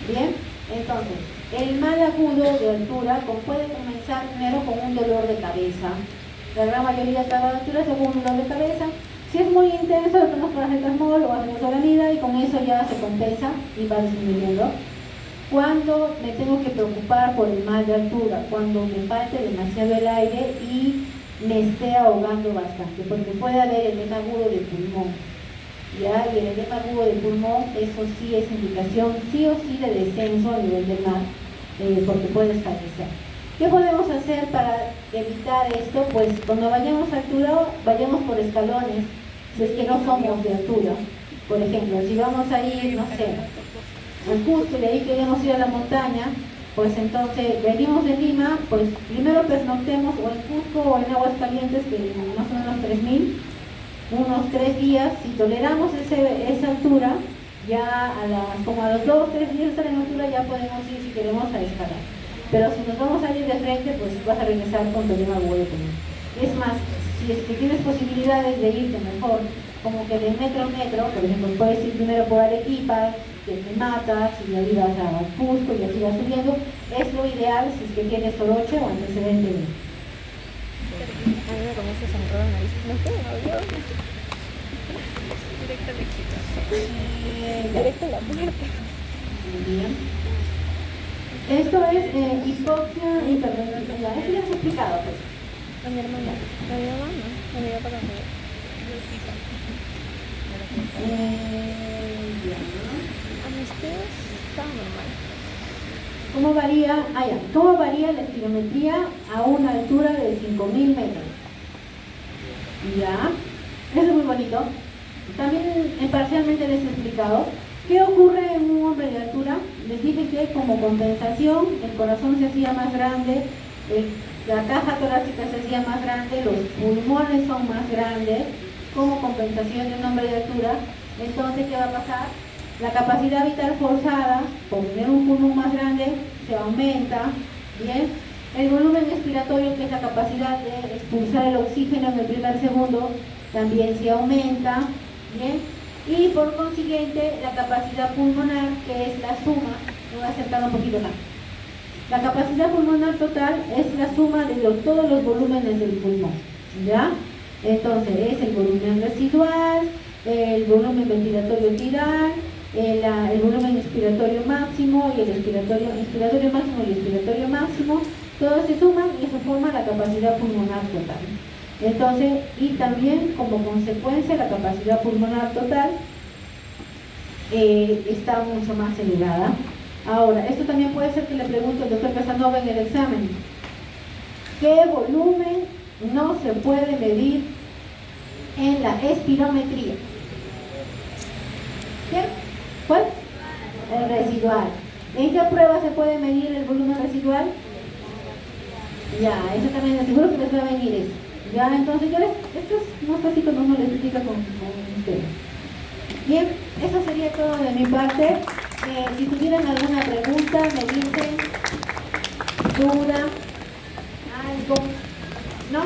Bien, entonces, el mal agudo de altura puede comenzar primero con un dolor de cabeza. La gran mayoría de cada altura se con un dolor de cabeza. Si es muy intenso, lo tomas paracetamol o azoxolamida y con eso ya se compensa y va disminuyendo. Cuando me tengo que preocupar por el mal de altura, cuando me falte demasiado el aire y me esté ahogando bastante, porque puede haber edema agudo de pulmón. ¿Ya? Y el edema agudo de pulmón, eso sí es indicación sí o sí de descenso a nivel del mar, porque puedes fallecer. ¿Qué podemos hacer para evitar esto? Pues cuando vayamos a altura, vayamos por escalones, si es que no somos de altura. Por ejemplo, si vamos a ir, no sé, al Cusco y de ahí queremos ir a la montaña, pues entonces venimos de Lima, pues primero pernoctemos o en Cusco o en Aguascalientes, que más o menos 3.000, unos 3 días. Si toleramos esa altura, ya como a los 2 o 3 días de estar en altura ya podemos ir si queremos a escalar. Pero si nos vamos a ir de frente, pues vas a regresar con problema agudo común. Es más, si es que tienes posibilidades de irte mejor, como que de metro a metro, por ejemplo, puedes ir primero por Arequipa, que te matas, y de ahí vas a Cusco y así vas subiendo, es lo ideal si es que tienes soroche o antecedente de. A mí me comienza a sangrar la nariz. No sé, no. Directo al éxito. Directo a la muerte. Muy bien. Esto es hipoxia hiperventilación. Eso ya se ha explicado, pues. A mi hermana. A mi mamá no. A mi papá tampoco. Ya. A mis tíos estaba normal. ¿Cómo varía la espirometría a una altura de 5.000 metros? Ya, eso es muy bonito. También parcialmente les he explicado. ¿Qué ocurre en un hombre de altura? Les dije que como compensación el corazón se hacía más grande, la caja torácica se hacía más grande, los pulmones son más grandes, como compensación de un hombre de altura. Entonces, ¿qué va a pasar? La capacidad vital forzada, por tener un pulmón más grande, se aumenta, ¿bien? El volumen expiratorio, que es la capacidad de expulsar el oxígeno en el primer segundo, también se aumenta, ¿bien? Y por consiguiente, la capacidad pulmonar, que es la suma, me voy a acercar un poquito más. La capacidad pulmonar total es la suma de todos los volúmenes del pulmón, ¿ya? Entonces, es el volumen residual, el volumen ventilatorio tidal, el volumen inspiratorio máximo y el inspiratorio máximo y expiratorio máximo, todos se suman y eso forma la capacidad pulmonar total. Entonces, y también como consecuencia la capacidad pulmonar total está mucho más elevada. Ahora, esto también puede ser que le pregunte al doctor Casanova en el examen: ¿qué volumen no se puede medir en la espirometría? ¿Bien? ¿Cuál? El residual. ¿En qué prueba se puede medir el volumen residual? Ya, eso también, seguro que les va a venir eso. Ya, entonces esto es más fácil cuando uno les explica con ustedes. Bien, eso sería todo de mi parte. Si tuvieran alguna pregunta, me dicen, duda, algo, ¿no?